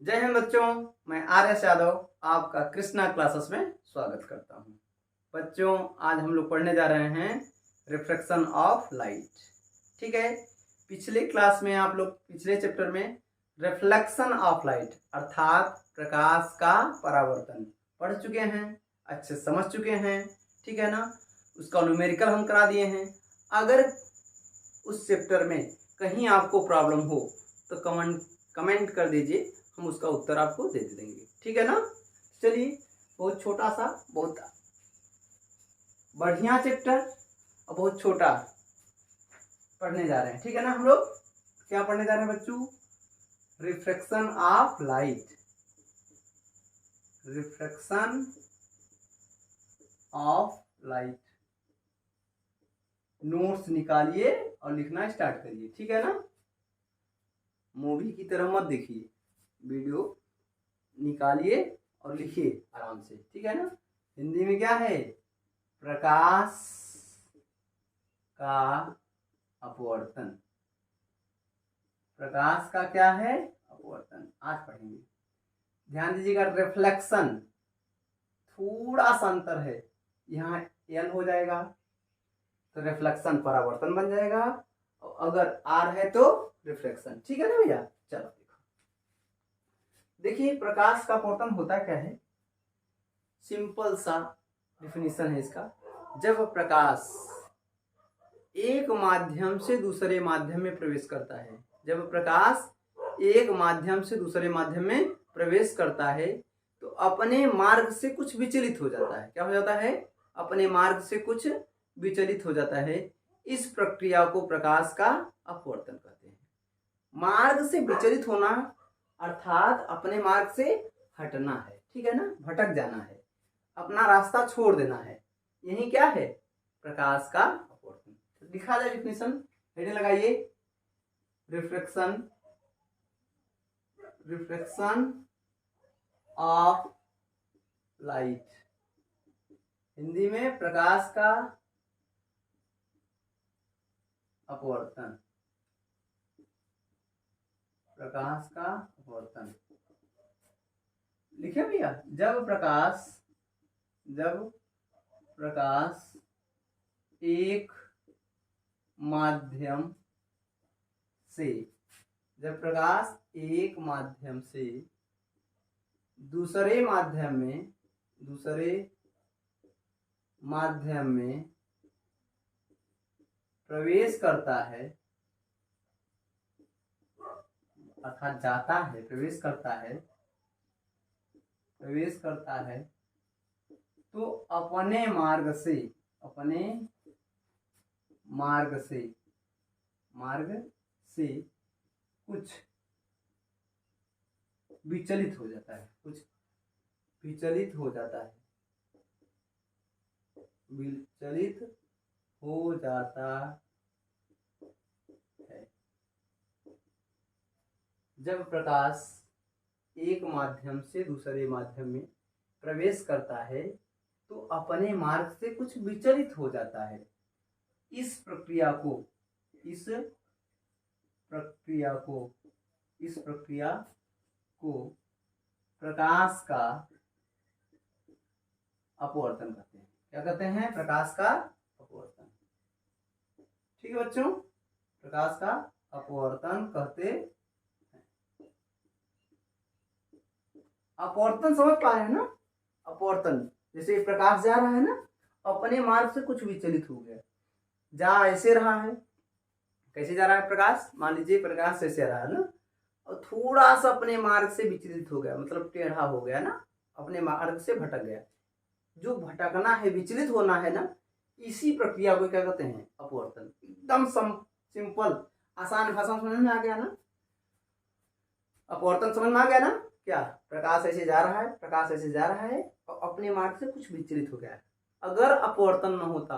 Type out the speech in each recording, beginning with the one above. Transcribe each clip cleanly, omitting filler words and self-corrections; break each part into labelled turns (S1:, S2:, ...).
S1: जय हिंद बच्चों, मैं आर्यस यादव आपका कृष्णा क्लासेस में स्वागत करता हूं। बच्चों, आज हम लोग पढ़ने जा रहे हैं रिफ्लेक्शन ऑफ लाइट। ठीक है, पिछले क्लास में आप लोग पिछले चैप्टर में रिफ्लेक्शन ऑफ लाइट अर्थात प्रकाश का परावर्तन पढ़ चुके हैं, अच्छे समझ चुके हैं। ठीक है ना, उसका न्यूमेरिकल हम करा दिए हैं। अगर उस चैप्टर में कहीं आपको प्रॉब्लम हो तो कमेंट कर दीजिए, हम उसका उत्तर आपको दे देंगे। ठीक है ना। चलिए, बहुत छोटा सा बहुत बढ़िया चैप्टर और बहुत छोटा पढ़ने जा रहे हैं। ठीक है ना, हम लोग क्या पढ़ने जा रहे हैं बच्चों? Reflection of light. Reflection of light. Notes निकालिए और लिखना स्टार्ट करिए। ठीक है ना, मूवी की तरह मत देखिए, वीडियो निकालिए और लिखिए आराम से। ठीक है ना। हिंदी में क्या है? प्रकाश का अपवर्तन। प्रकाश का क्या है? अपवर्तन। आज पढ़ेंगे। ध्यान दीजिएगा, रिफ्लेक्शन थोड़ा सा अंतर है, यहाँ एल हो जाएगा तो रिफ्लेक्शन परावर्तन बन जाएगा, और अगर आर है तो रिफ्लेक्शन। ठीक है ना भैया। चलो देखो, देखिए प्रकाश का अपवर्तन होता क्या है। सिंपल सा डिफिनीशन है इसका। जब प्रकाश एक माध्यम से दूसरे माध्यम में प्रवेश करता है, जब प्रकाश एक माध्यम से दूसरे माध्यम में प्रवेश करता है तो अपने मार्ग से कुछ विचलित हो जाता है। क्या हो जाता है? अपने मार्ग से कुछ विचलित हो जाता है। इस प्रक्रिया को प्रकाश का अपवर्तन कहते हैं। मार्ग से विचलित होना अर्थात अपने मार्ग से हटना है। ठीक है ना, भटक जाना है, अपना रास्ता छोड़ देना है, यही क्या है? प्रकाश का अपवर्तन। लिखा जाए डिफिनेशन, हेडिंग लगाइए, रिफ्लेक्शन ऑफ लाइट। हिंदी में प्रकाश का अपवर्तन। प्रकाश का अपवर्तन लिखे भैया। जब प्रकाश एक माध्यम से, जब प्रकाश एक माध्यम से दूसरे माध्यम में प्रवेश करता है अर्थात जाता है, प्रवेश करता है तो अपने मार्ग से कुछ विचलित हो जाता है, विचलित हो जाता है। जब प्रकाश एक माध्यम से दूसरे माध्यम में प्रवेश करता है तो अपने मार्ग से कुछ विचलित हो जाता है। इस प्रक्रिया को प्रकाश का अपवर्तन कहते हैं। क्या कहते हैं? प्रकाश का अपवर्तन। ठीक है बच्चों, प्रकाश का अपवर्तन कहते हैं। अपवर्तन समझ पा रहे हैं ना? अपवर्तन जैसे प्रकाश जा रहा है ना, अपने मार्ग से कुछ विचलित हो गया, जा ऐसे रहा है। कैसे जा रहा है प्रकाश? मान लीजिए प्रकाश ऐसे रहा है ना, और थोड़ा सा अपने मार्ग से विचलित हो गया, मतलब टेढ़ा हो गया ना, अपने मार्ग से भटक गया। जो भटकना है, विचलित होना है ना, इसी प्रक्रिया को क्या कहते हैं? अपवर्तन। एकदम सिंपल आसान भाषा में समझ में आ गया ना? अपवर्तन समझ में आ गया ना? क्या प्रकाश ऐसे जा रहा है और अपने मार्ग से कुछ विचलित हो गया है। अगर अपवर्तन न होता,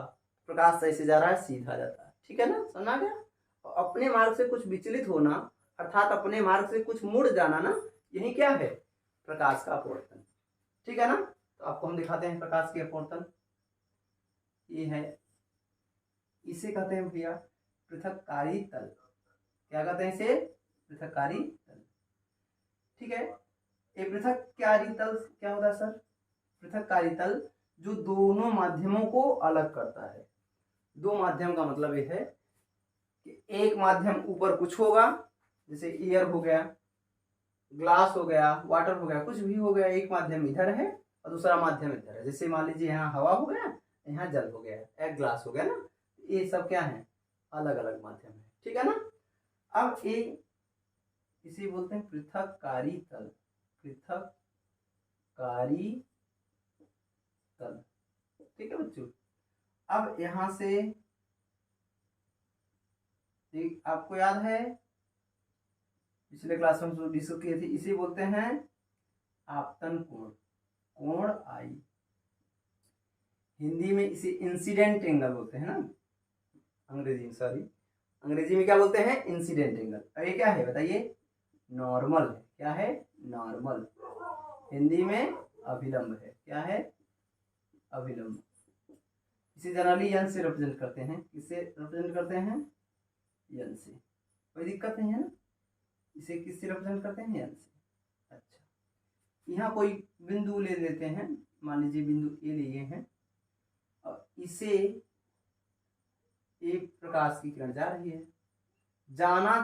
S1: प्रकाश ऐसे जा रहा है, सीधा जाता है। ठीक है ना, समझ आ गया? और अपने मार्ग से कुछ विचलित होना अर्थात अपने मार्ग से कुछ मुड़ जाना ना, यही क्या है? प्रकाश का अपवर्तन। ठीक है ना। तो आपको हम दिखाते हैं प्रकाश के अपवर्तन। ये है, इसे कहते हैं भैया पृथक्कारी तल। क्या कहते हैं इसे? पृथक्कारी तल। ठीक है, ये पृथककारी तल क्या होता है सर? पृथककारी तल जो दोनों माध्यमों को अलग करता है। दो माध्यम का मतलब ये है कि एक माध्यम ऊपर कुछ होगा, जैसे एयर हो गया, ग्लास हो गया, वाटर हो गया, कुछ भी हो गया, एक माध्यम इधर है और दूसरा माध्यम इधर है। जैसे मान लीजिए यहाँ हवा हो गया, यहाँ जल हो गया, एक ग्लास हो गया ना, ये सब क्या है? अलग अलग माध्यम है, ठीक है ना। अब ये इसे बोलते हैं पृथककारी तल, पृथककारी तल, ठीक है बच्चों। अब यहां से आपको याद है पिछले क्लास में हम डिस्कस किए थे, इसे बोलते हैं आपतन कोण, कोण आई। हिंदी में इसे इंसिडेंट एंगल बोलते हैं ना, अंग्रेजी में, सॉरी, अंग्रेजी में क्या बोलते हैं? Incident angle. अब ये क्या है बताइए? नॉर्मल है। क्या है? नॉर्मल। हिंदी में अभिलंब है। क्या है? अभिलंब। इसे जनरली यन से रिप्रेजेंट करते हैं। किससे रिप्रेजेंट करते हैं? यन से। कोई दिक्कत नहीं है ना। इसे किससे रिप्रेजेंट करते हैं? यन से। अच्छा, यहाँ कोई बिंदु ले लेते हैं, मान लीजिए बिंदु ए लिए हैं और इसे एक प्रकाश की किरण जा रही है, जाना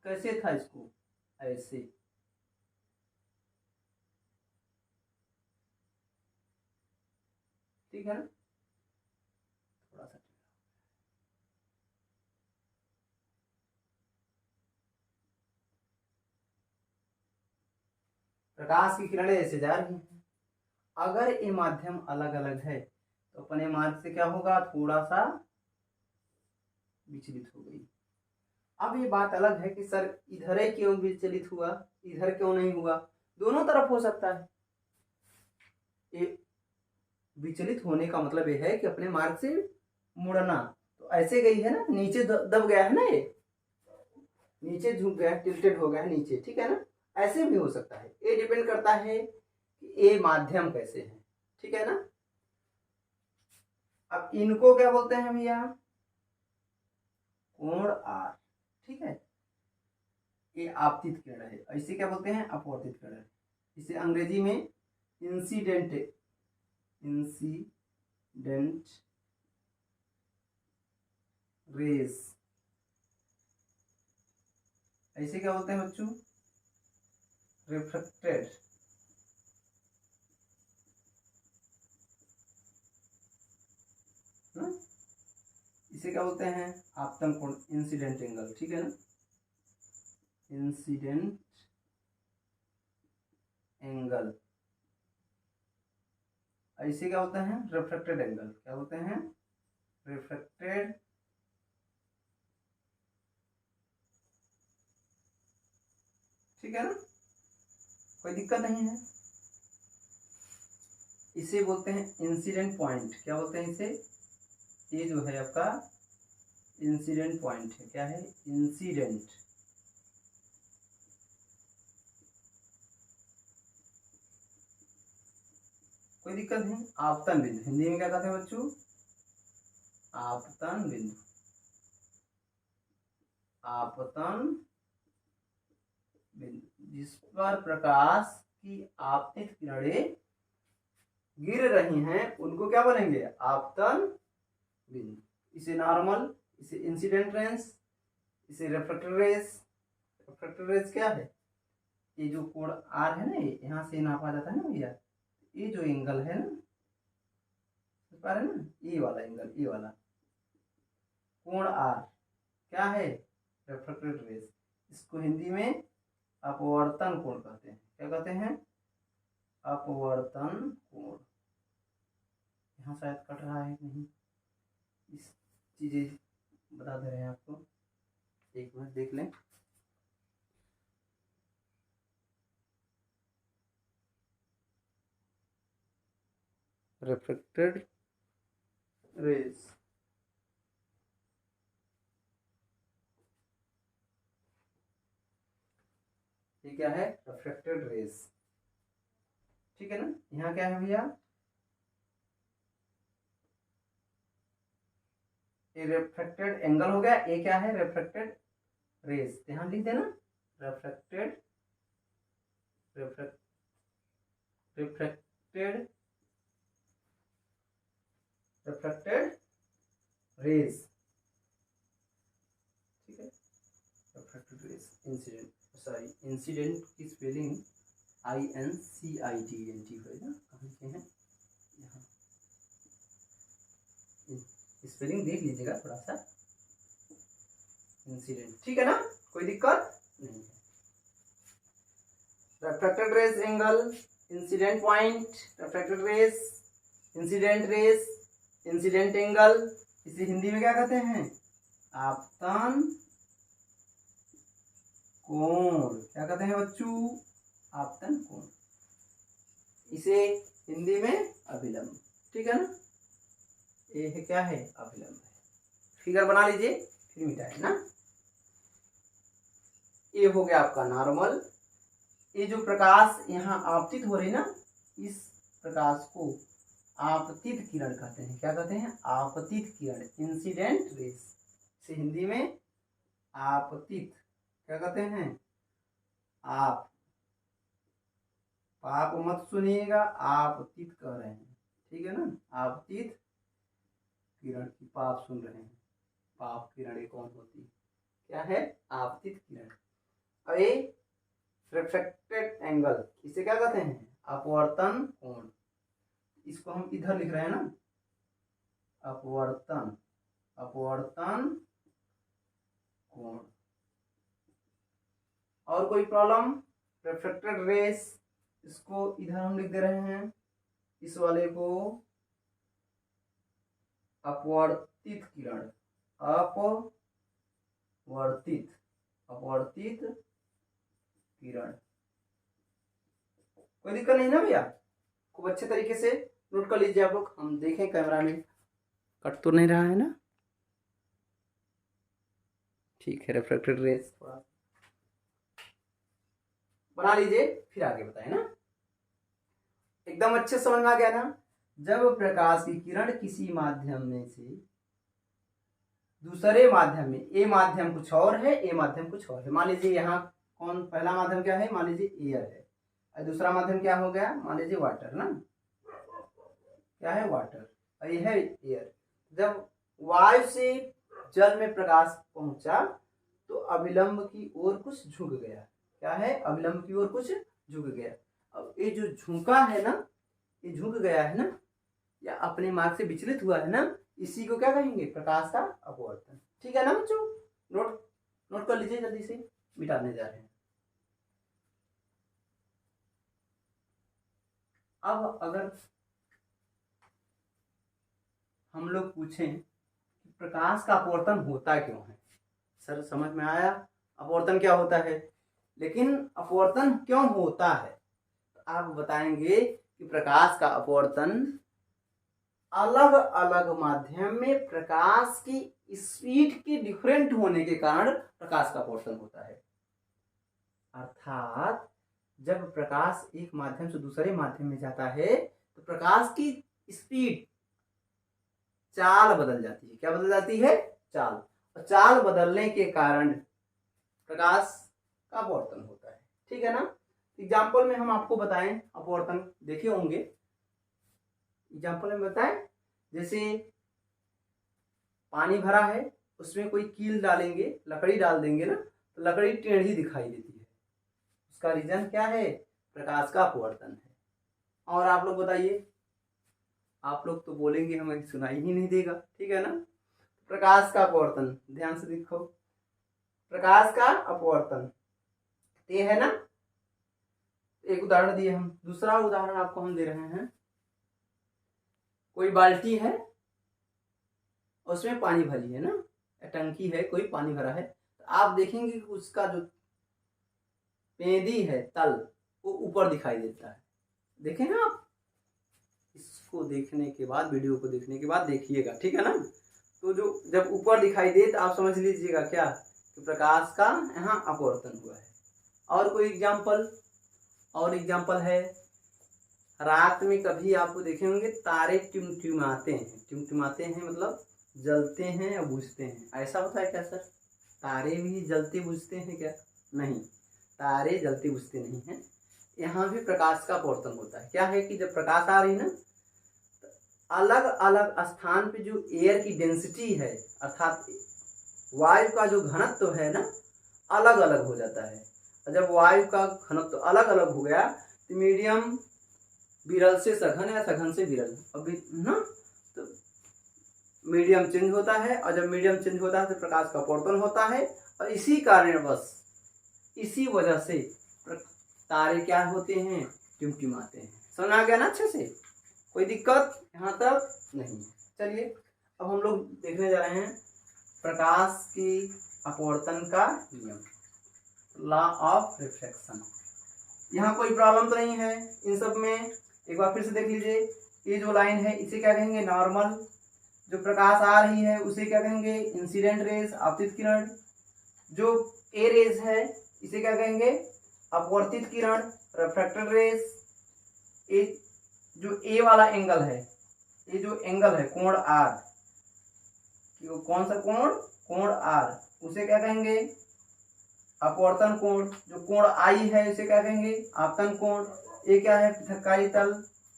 S1: कैसे था इसको? ऐसे, ठीक है ना। थोड़ा सा प्रकाश की किरणें ऐसे जा रही हैं। अगर ये माध्यम अलग अलग है तो अपने मार्ग से क्या होगा? थोड़ा सा विचलित हो गई। अब ये बात अलग है कि सर इधर ही क्यों विचलित हुआ, इधर क्यों नहीं हुआ? दोनों तरफ हो सकता है। ये विचलित होने का मतलब ये है कि अपने मार्ग से मुड़ना। तो ऐसे गई है ना, नीचे दब गया है ना, ये नीचे झुक गया, टिल्टेड हो गया है नीचे, ठीक है ना। ऐसे भी हो सकता है। ये डिपेंड करता है कि ये माध्यम कैसे है, ठीक है ना। अब इनको क्या बोलते हैं भैया? कोण आर, ठीक है। ये आपतित किरण है। इसे क्या बोलते हैं? अपवर्तित किरण। इसे अंग्रेजी में इंसिडेंट, इंसिडेंट रेज, ऐसे क्या बोलते हैं बच्चों? रिफ्लेक्टेड, इसे क्या बोलते हैं? आपतन कोण, इंसिडेंट एंगल, ठीक है ना। Incident angle. ऐसे क्या होता है? Reflected angle. क्या बोलते हैं? रिफ्लेक्टेड, ठीक है ना, कोई दिक्कत नहीं है। इसे बोलते हैं इंसिडेंट पॉइंट। क्या बोलते हैं इसे? ये जो है आपका इंसिडेंट पॉइंट है। क्या है? इंसिडेंट, कोई दिक्कत नहीं। आपतन बिंदु, हिंदी में क्या कहते हैं बच्चों? आपतन बिंदु, आपतन बिंदु, जिस पर प्रकाश की आपतित किरणें गिर रही हैं उनको क्या बोलेंगे? आपतन बिंदु। इसे नॉर्मल, इसे इंसिडेंट रेंज, इसे रिफ्लेक्टेड रेज। रिफ्लेक्टेड रेज क्या है? ये जो कोण आर है ना, यहाँ से नापा जाता है ना भैया, ये जो एंगल है ना, समझ पा रहे हैं ना, ये वाला एंगल, ये वाला कोण आर क्या है? Reflected raise. इसको हिंदी में अपवर्तन कोण कहते हैं। क्या कहते हैं? अपवर्तन कोण। यहाँ शायद कट रहा है नहीं, इस चीजें बता दे रहे हैं आपको, एक मिनट देख लें। रिफ्लेक्टेड रेज, ये क्या है? रिफ्लेक्टेड रेज, ठीक है ना। यहाँ क्या है भैया? ये रिफ्लेक्टेड एंगल हो गया, ये क्या है? Reflected raise. ध्यान लिख देना, रिफ्लेक्टेड, रिफ्लेक्टेड रिफ्लेक्टेड रेज, ठीक है। Reflected raise incident, sorry incident की स्पेलिंग INCIDENT है ना, कहाँ के हैं यहाँ, स्पेलिंग देख लीजिएगा थोड़ा सा, इंसिडेंट, ठीक है ना, कोई दिक्कत नहीं है। Reflected raise angle, incident point, reflected raise, incident raise, incident angle, इसे हिंदी में क्या कहते हैं, आपतन कोण, क्या कहते हैं बच्चों, आपतन कोण, इसे हिंदी में अभिलंब, ठीक है ना, ये है क्या है, अभिलंब है। फिगर बना लीजिए फिर मिटाए ना। ये हो गया आपका नॉर्मल, ये जो प्रकाश यहाँ आपतित हो रही ना, इस प्रकाश को आपतित किरण कहते हैं, क्या कहते हैं, आपतित किरण, इंसिडेंट रेज, इसे हिंदी में आपतित, क्या कहते हैं, आप पाप मत सुनिएगा, आपतित कह रहे हैं, ठीक है ना, आपतित किरण की पाप सुन रहे हैं, पाप किरण कौन होती, क्या है, आपतित किरण। और ये रिफ्लेक्टेड एंगल, इसे क्या कहते हैं, अपवर्तन कोण, इसको हम इधर लिख रहे हैं ना, अपवर्तन, अपवर्तन कोण। और कोई प्रॉब्लम, रिफ्लेक्टेड रेस, इसको इधर हम लिख दे रहे हैं, इस वाले को अपवर्तित किरण, अपवर्तित, अपवर्तित किरण, कोई दिक्कत नहीं ना भैया, खूब अच्छे तरीके से नोट कर लीजिए आप लोग, हम देखें कैमरा में कट तो नहीं रहा है ना, ठीक है। रिफ्लेक्टेड रेस थोड़ा बना लीजिए फिर आगे बताए ना, एकदम अच्छे समझ में आ गया ना। जब प्रकाश की किरण किसी माध्यम में से दूसरे माध्यम में, ए माध्यम कुछ और है, ए माध्यम कुछ और है, मान लीजिए यहाँ कौन, पहला माध्यम क्या है, मान लीजिए एयर है, और दूसरा माध्यम क्या हो गया, मान लीजिए वाटर ना, क्या है, वाटर, और ये है एयर। जब वायु से जल में प्रकाश पहुंचा तो अभिलंब की ओर कुछ झुक गया, क्या है, अभिलंब की ओर कुछ झुक गया। अब ये जो झुका है ना, ये झुक गया है ना, या अपने मार्ग से विचलित हुआ है ना, इसी को क्या कहेंगे, प्रकाश का अपवर्तन, ठीक है ना बच्चों, नोट कर लीजिए, जल्दी से मिटाने जा रहे हैं। अब अगर हम लोग पूछें कि प्रकाश का अपवर्तन होता क्यों है, सर समझ में आया अपवर्तन क्या होता है, लेकिन अपवर्तन क्यों होता है, तो आप बताएंगे कि प्रकाश का अपवर्तन अलग अलग माध्यम में प्रकाश की स्पीड के डिफरेंट होने के कारण प्रकाश का अपवर्तन होता है। अर्थात जब प्रकाश एक माध्यम से दूसरे माध्यम में जाता है तो प्रकाश की स्पीड, चाल बदल जाती है, क्या बदल जाती है, चाल, और चाल बदलने के कारण प्रकाश का अपवर्तन होता है, ठीक है ना। एग्जाम्पल में हम आपको बताएं, अपवर्तन देखे होंगे, एग्जाम्पल में बताएं, जैसे पानी भरा है, उसमें कोई कील डालेंगे, लकड़ी डाल देंगे ना, तो लकड़ी टेढ़ी दिखाई देती है, उसका रीजन क्या है, प्रकाश का अपवर्तन है। और आप लोग बताइए, आप लोग तो बोलेंगे हमें सुनाई ही नहीं देगा, ठीक है ना। प्रकाश का अपवर्तन, ध्यान से देखो, प्रकाश का अपवर्तन ये है ना, एक उदाहरण दिए हम, दूसरा उदाहरण आपको हम दे रहे हैं, कोई बाल्टी है, उसमें पानी भरी है ना, टंकी है, कोई पानी भरा है, तो आप देखेंगे कि उसका जो पेंदी है, तल, वो ऊपर दिखाई देता है, देखें ना आप, इसको देखने के बाद, वीडियो को देखने के बाद देखिएगा, ठीक है ना। तो जो जब ऊपर दिखाई दे तो आप समझ लीजिएगा क्या, कि प्रकाश का यहाँ अपवर्तन हुआ है। और कोई एग्जाम्पल, और एग्जाम्पल है, रात में कभी आपको देखे होंगे तारे टिमटिमाते हैं, टिमटिमाते हैं मतलब जलते हैं या बुझते हैं, ऐसा होता है क्या सर, तारे भी जलते बुझते हैं क्या, नहीं, तारे जलते बुझते नहीं हैं, यहाँ भी प्रकाश का अपवर्तन होता है। क्या है कि जब प्रकाश आ रही ना, अलग अलग स्थान पे जो एयर की डेंसिटी है, अर्थात वायु का जो घनत्व है ना, अलग अलग हो जाता है। और जब वायु का घनत्व अलग अलग हो गया तो मीडियम विरल से सघन या सघन से विरल, अभी ना, तो मीडियम चेंज होता है। और जब मीडियम चेंज होता है तो प्रकाश का अपवर्तन होता है। और इसी कारणवश, इसी वजह से तारे क्या होते हैं, टिमटिमाते हैं। समझ आ गया ना अच्छे से? कोई दिक्कत यहाँ तक नहीं। चलिए अब हम लोग देखने जा रहे हैं प्रकाश की अपवर्तन का नियम, लॉ ऑफ रिफ्रैक्शन। यहाँ कोई प्रॉब्लम तो नहीं है इन सब में। एक बार फिर से देख लीजिए, ये जो लाइन है इसे क्या कहेंगे, नॉर्मल। जो प्रकाश आ रही है उसे क्या कहेंगे, इंसिडेंट रेज, आपतित किरण। जो ए रेज है इसे क्या कहेंगे, अपवर्तित किरण, रिफ्रैक्टेड रेज। ये जो ए वाला एंगल है, ये जो एंगल है कोण आर, कौन सा कोण, कोण आर, उसे क्या कहेंगे, अपवर्तन कोण। जो कोण आई है इसे क्या कहेंगे, आपतन कोण। ये क्या है, पृथक्कारी तल।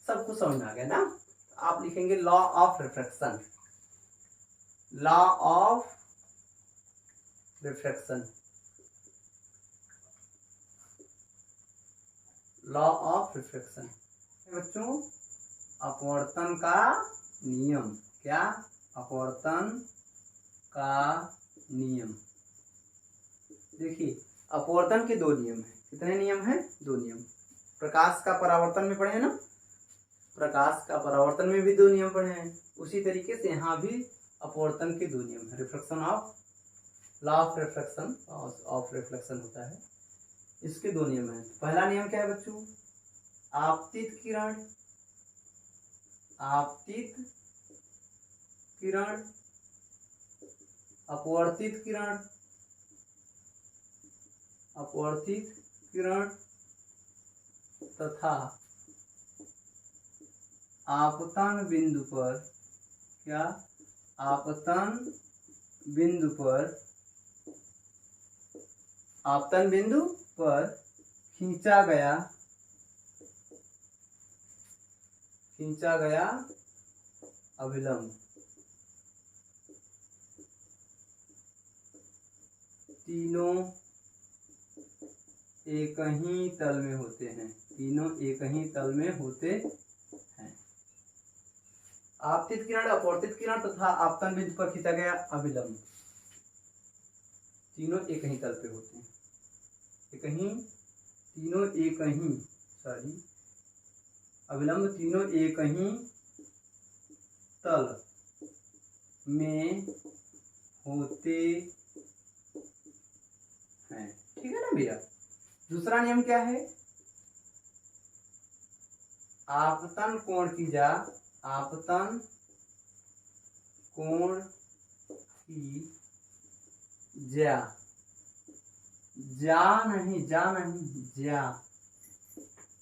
S1: सब कुछ समझ में आ गया ना? आप लिखेंगे law of refraction, law of refraction, law of refraction. बच्चों, अपवर्तन का नियम, क्या, अपवर्तन का नियम। देखिए अपवर्तन के दो नियम हैं। कितने नियम हैं, दो नियम। प्रकाश का परावर्तन में पढ़े हैं ना, प्रकाश का परावर्तन में भी दो नियम पढ़े हैं। उसी तरीके से यहाँ भी अपवर्तन के दो नियम है। Reflection of, law of reflection, of reflection होता है, इसके दो नियम हैं। पहला नियम क्या है बच्चों, आपतित किरण, आपतित किरण, अपवर्तित किरण, अपवर्तित किरण तथा आपतन बिंदु पर, क्या, आपतन बिंदु पर, आपतन बिंदु पर खींचा गया, खींचा गया अभिलंब। तीनों एक ही तल में होते हैं, तीनों एक ही तल में होते हैं। आपतित किरण, अपवर्तित किरण तथा आपतन बिंदु पर खींचा गया अभिलंब, तीनों एक ही तल पे होते हैं। एक ही, तीनों एक ही, सॉरी, अभिलंब तीनों एक ही तल में होते हैं। ठीक है ना भैया? दूसरा नियम क्या है, आपतन कोण की जा, आपतन कोण की जा, जा नहीं, जा नहीं, जा,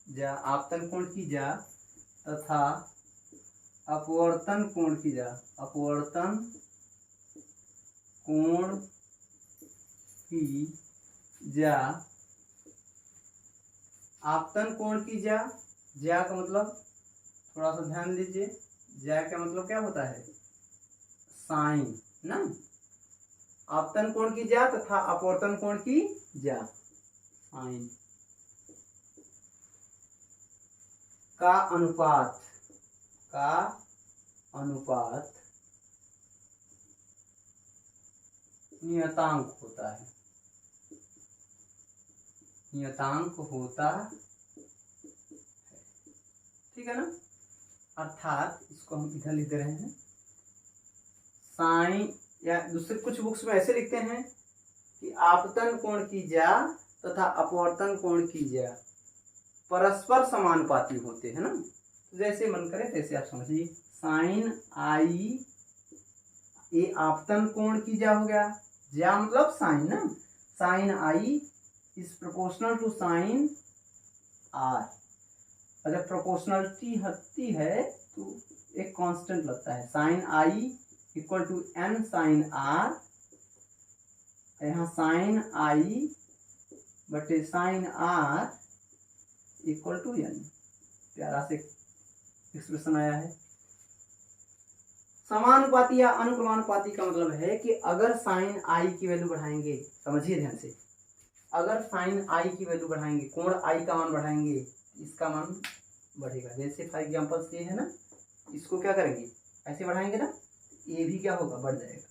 S1: जा, आपतन कोण की जा तथा अपवर्तन कोण की जा, अपवर्तन कोण की जा। आपतन कोण की जा, ज्या का मतलब थोड़ा सा ध्यान दीजिए, ज्या का मतलब क्या होता है, साइन ना। आपतन कोण की ज्या तथा अपवर्तन कोण की ज्या, साइन का अनुपात, का अनुपात नियतांक होता है, नियतांक होता है। ठीक है ना? अर्थात इसको हम इधर लिख दे रहे हैं, साइन, या दूसरे कुछ बुक्स में ऐसे लिखते हैं कि आपतन कोण की ज्या तथा अपवर्तन कोण की ज्या परस्पर समानुपाती होते हैं ना। तो जैसे मन करे तैसे आप समझिए, साइन आई, ये आपतन कोण की ज्या हो गया, ज्या मतलब साइन ना, sine i is proportional to sine r. और जब प्रोपोर्शनलिटी हटती है तो एक कांस्टेंट लगता है, sine i equal to n sine r. यहाँ साइन आई बटे sine r equal to n। प्यारा से एक्सप्रेशन आया है। समानुपाती या अनुक्रमानुपाती का मतलब है कि अगर साइन आई की वैल्यू बढ़ाएंगे, समझिए ध्यान से, अगर साइन आई की वैल्यू बढ़ाएंगे, कोण आई का मान बढ़ाएंगे, इसका मान बढ़ेगा। जैसे फॉर एग्जाम्पल ये है ना, इसको क्या करेंगे, ऐसे बढ़ाएंगे ना, ये भी क्या होगा, बढ़ जाएगा।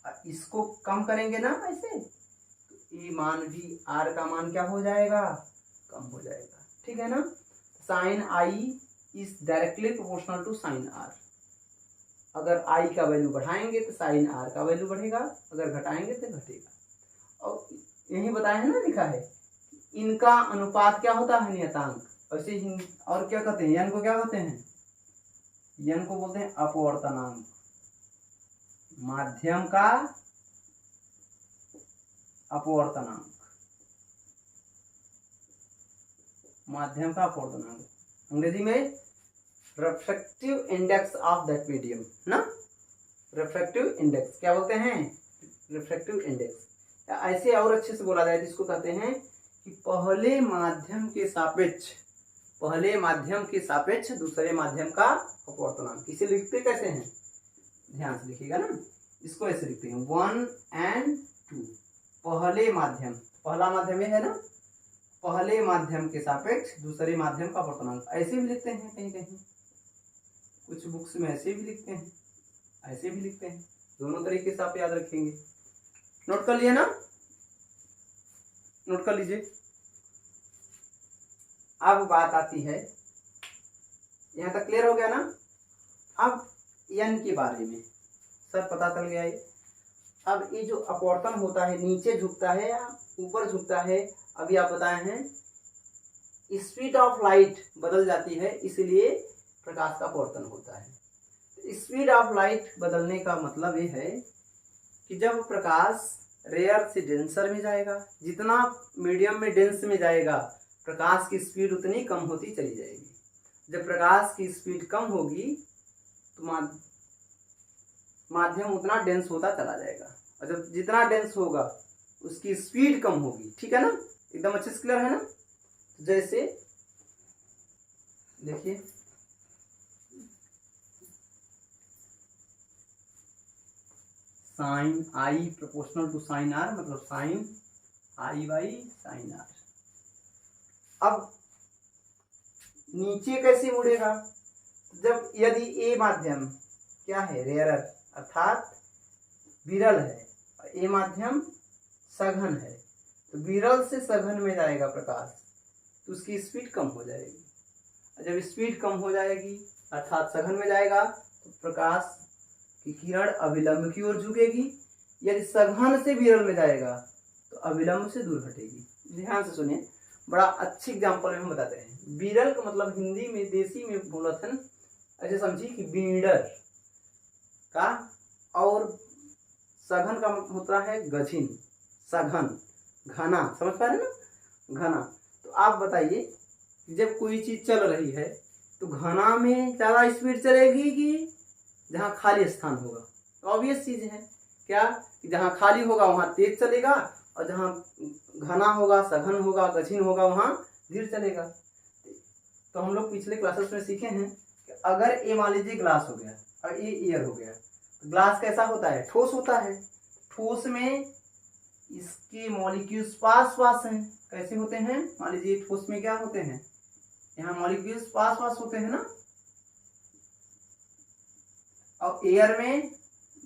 S1: और इसको कम करेंगे ना ऐसे, तो ये मान भी, आर का मान क्या हो जाएगा, कम हो जाएगा। ठीक है ना। Sine i is directly proportional to sine r. अगर आई का वैल्यू बढ़ाएंगे तो साइन आर का वैल्यू बढ़ेगा, अगर घटाएंगे तो घटेगा। और यही बताया है ना, लिखा है इनका अनुपात क्या होता है, नियतांक। वैसे ही और क्या कहते हैं, यन को क्या कहते हैं, यन को बोलते हैं अपवर्तनांक। माध्यम का अपवर्तनांक, माध्यम का अपवर्तनांक, अंग्रेजी में refractive index of that medium ना, रिफ्रैक्टिव इंडेक्स क्या बोलते हैं, रिफ्रैक्टिव इंडेक्स। ऐसे और अच्छे से बोला जाए तो इसको कहते हैं कि पहले माध्यम के सापेक्ष, पहले माध्यम के सापेक्ष दूसरे माध्यम का अपवर्तनांक। इसे लिखते कैसे हैं, ध्यान से लिखिएगा ना, इसको ऐसे लिखते हैं 1 and 2। पहले माध्यम, पहला माध्यम है ना, पहले माध्यम के सापेक्ष दूसरे माध्यम का अपवर्तनांक। ऐसे भी लिखते हैं कहीं कहीं, कुछ बुक्स में ऐसे भी लिखते हैं, ऐसे भी लिखते हैं। दोनों तरीके से आप याद रखेंगे। नोट कर लिए ना, नोट कर लीजिए। अब बात आती है, यहां तक क्लियर हो गया ना। अब n के बारे में सब पता चल गया है। अब ये जो अपवर्तन होता है, नीचे झुकता है या ऊपर झुकता है, अभी आप बताए हैं स्पीड ऑफ लाइट बदल जाती है, इसलिए प्रकाश का अपवर्तन होता है। स्पीड ऑफ लाइट बदलने का मतलब ये है कि जब प्रकाश रेयर से डेंसर में जाएगा, जितना मीडियम में डेंस में जाएगा प्रकाश की स्पीड उतनी कम होती चली जाएगी। जब प्रकाश की स्पीड कम होगी तो माध्यम उतना डेंस होता चला जाएगा, और जब जितना डेंस होगा उसकी स्पीड कम होगी। ठीक है ना, एकदम अच्छे से क्लियर है ना। जैसे देखिए, sine i proportional to sine r, मतलब sine i by sine r. अब नीचे कैसे मुड़ेगा, जब यदि ए माध्यम क्या है, रेयरर अर्थात विरल है, और ए माध्यम सघन है, तो विरल से सघन में जाएगा प्रकाश, तो उसकी स्पीड कम हो जाएगी। जब स्पीड कम हो जाएगी अर्थात सघन में जाएगा, तो प्रकाश की किरण अविलंब की ओर झुकेगी। यदि सघन से विरल में जाएगा तो अविलंब से दूर हटेगी। ध्यान से सुनिए, बड़ा अच्छी एग्जांपल में हम बताते हैं। विरल का मतलब हिंदी में, देसी में बोला था ना, ऐसे समझिए कि बीडर का, और सघन का होता है गझिन, सघन, घना, समझ पा रहे ना, घना। तो आप बताइए, जब कोई चीज चल रही है तो घना में ज्यादा स्पीड चलेगी कि जहाँ खाली स्थान होगा? तो ऑब्वियस चीज है क्या, कि जहाँ खाली होगा वहाँ तेज चलेगा, और जहाँ घना होगा, सघन होगा, गझिन होगा, वहाँ धीरे चलेगा। तो हम लोग पिछले क्लासेस में सीखे हैं कि अगर ये मान लीजिए ग्लास हो गया और ये एयर हो गया, तो ग्लास कैसा होता है, ठोस होता है। ठोस में इसके मॉलिक्यूल्स पास पास हैं। कैसे होते हैं, मान लीजिए ठोस में क्या होते हैं, यहाँ मॉलिक्यूल्स पास पास होते हैं ना, और एयर में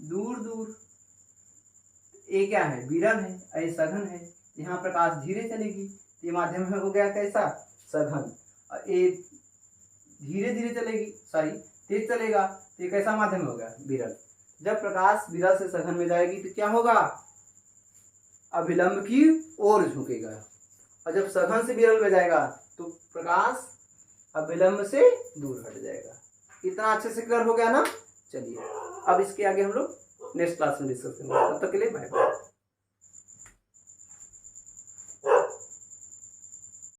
S1: दूर दूर। ये क्या है, विरल है, ये सघन है, यहाँ प्रकाश धीरे चलेगी, ये माध्यम में हो गया कैसा, सघन, और ये धीरे धीरे चलेगी, सॉरी तेज चलेगा, तो ये कैसा माध्यम हो गया, विरल। जब प्रकाश विरल से सघन में जाएगी तो क्या होगा, अभिलंब की ओर झुकेगा, और जब सघन से विरल में जाएगा तो प्रकाश अभिलंब से दूर हट जाएगा। इतना अच्छे से क्लियर हो गया ना। चलिए अब इसके आगे हम लोग नेक्स्ट क्लास में डिस्कस करेंगे। तब तक के लिए बाय बाय।